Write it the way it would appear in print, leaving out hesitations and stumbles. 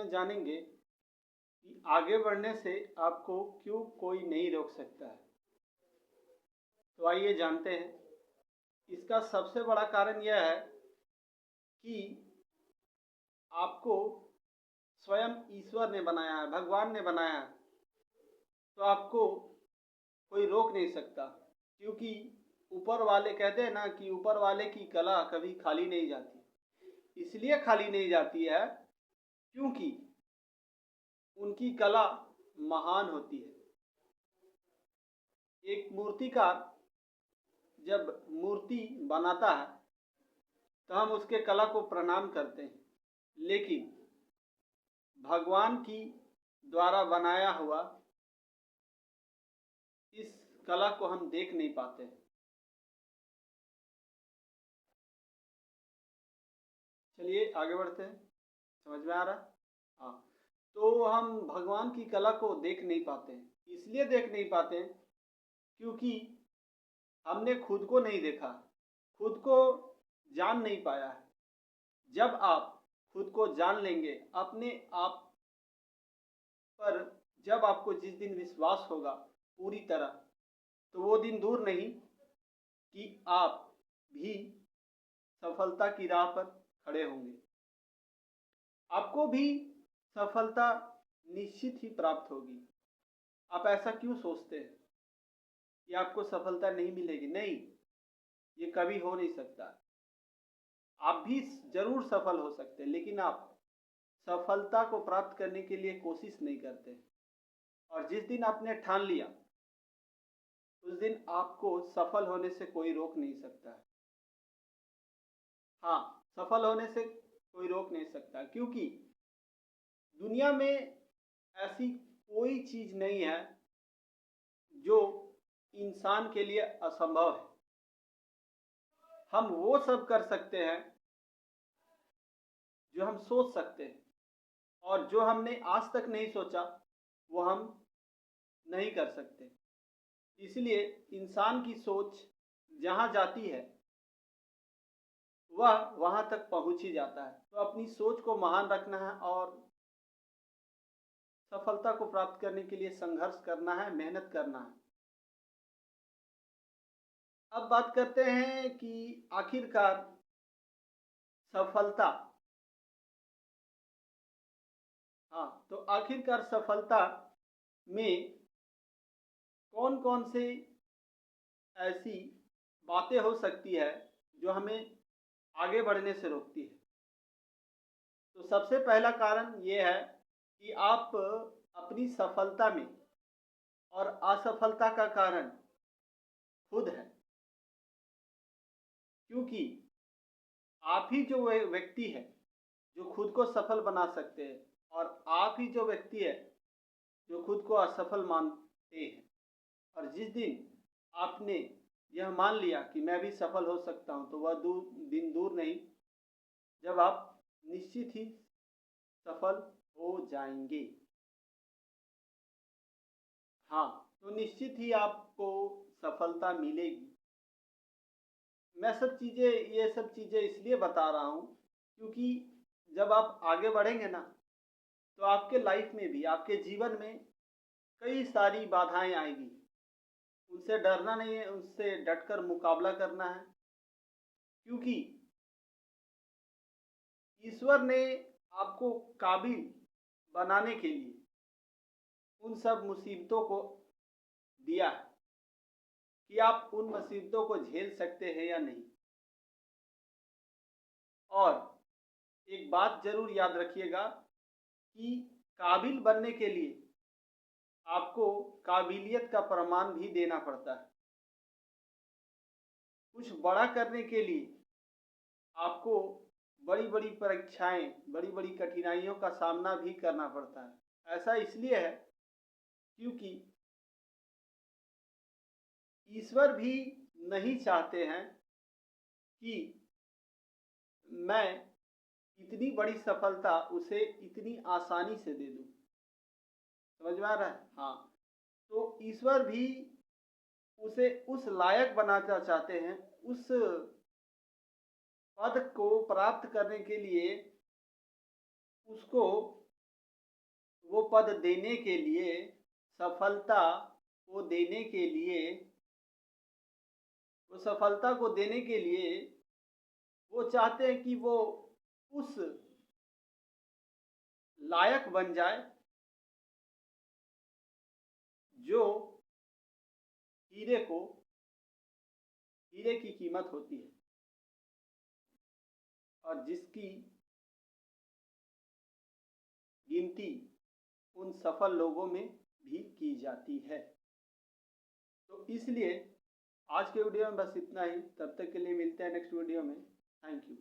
में जानेंगे कि आगे बढ़ने से आपको क्यों कोई नहीं रोक सकता है। तो आइए जानते हैं। इसका सबसे बड़ा कारण यह है कि आपको स्वयं ईश्वर ने बनाया है, भगवान ने बनाया है, तो आपको कोई रोक नहीं सकता। क्योंकि ऊपर वाले कहते हैं ना कि ऊपर वाले की कला कभी खाली नहीं जाती। इसलिए खाली नहीं जाती है क्योंकि उनकी कला महान होती है। एक मूर्तिकार जब मूर्ति बनाता है तो हम उसके कला को प्रणाम करते हैं, लेकिन भगवान की द्वारा बनाया हुआ इस कला को हम देख नहीं पाते। चलिए आगे बढ़ते हैं। समझ में आ रहा है? हाँ, तो हम भगवान की कला को देख नहीं पाते हैं। इसलिए देख नहीं पाते हैं क्योंकि हमने खुद को नहीं देखा, खुद को जान नहीं पाया है। जब आप खुद को जान लेंगे अपने आप पर, जब आपको जिस दिन विश्वास होगा पूरी तरह, तो वो दिन दूर नहीं कि आप भी सफलता की राह पर खड़े होंगे। आपको भी सफलता निश्चित ही प्राप्त होगी। आप ऐसा क्यों सोचते हैं कि आपको सफलता नहीं मिलेगी? नहीं, ये कभी हो नहीं सकता। आप भी जरूर सफल हो सकते हैं, लेकिन आप सफलता को प्राप्त करने के लिए कोशिश नहीं करते। और जिस दिन आपने ठान लिया उस दिन आपको सफल होने से कोई रोक नहीं सकता है। हाँ, सफल होने से कोई रोक नहीं सकता, क्योंकि दुनिया में ऐसी कोई चीज नहीं है जो इंसान के लिए असंभव है। हम वो सब कर सकते हैं जो हम सोच सकते हैं, और जो हमने आज तक नहीं सोचा वो हम नहीं कर सकते। इसलिए इंसान की सोच जहाँ जाती है वह वहाँ तक पहुँच ही जाता है। तो अपनी सोच को महान रखना है और सफलता को प्राप्त करने के लिए संघर्ष करना है, मेहनत करना है। अब बात करते हैं कि आखिरकार सफलता, हाँ, तो आखिरकार सफलता में कौन कौन से ऐसी बातें हो सकती है जो हमें आगे बढ़ने से रोकती है। तो सबसे पहला कारण ये है कि आप अपनी सफलता में और असफलता का कारण खुद है। क्योंकि आप ही जो व्यक्ति है जो खुद को सफल बना सकते हैं, और आप ही जो व्यक्ति है जो खुद को असफल मानते हैं। और जिस दिन आपने यह मान लिया कि मैं भी सफल हो सकता हूं, तो वह दिन दूर नहीं जब आप निश्चित ही सफल हो जाएंगे। हाँ, तो निश्चित ही आपको सफलता मिलेगी। मैं ये सब चीज़ें इसलिए बता रहा हूँ क्योंकि जब आप आगे बढ़ेंगे ना, तो आपके लाइफ में भी, आपके जीवन में कई सारी बाधाएं आएगी। उनसे डरना नहीं है, उनसे डटकर मुकाबला करना है। क्योंकि ईश्वर ने आपको काबिल बनाने के लिए उन सब मुसीबतों को दिया है कि आप उन मुसीबतों को झेल सकते हैं या नहीं। और एक बात जरूर याद रखिएगा कि काबिल बनने के लिए आपको काबिलियत का प्रमाण भी देना पड़ता है। कुछ बड़ा करने के लिए आपको बड़ी बड़ी परीक्षाएं, बड़ी बड़ी कठिनाइयों का सामना भी करना पड़ता है। ऐसा इसलिए है क्योंकि ईश्वर भी नहीं चाहते हैं कि मैं इतनी बड़ी सफलता उसे इतनी आसानी से दे दूं। समझ में आ रहा है? हाँ, तो ईश्वर भी उसे उस लायक बनाना चाहते हैं, उस पद को प्राप्त करने के लिए उसको वो पद देने के लिए, सफलता को देने के लिए, वो सफलता को देने के लिए वो चाहते हैं कि वो उस लायक बन जाए जो हीरे की कीमत होती है और जिसकी गिनती उन सफल लोगों में भी की जाती है। तो इसलिए आज के वीडियो में बस इतना ही। तब तक के लिए मिलते हैं नेक्स्ट वीडियो में। Thank you.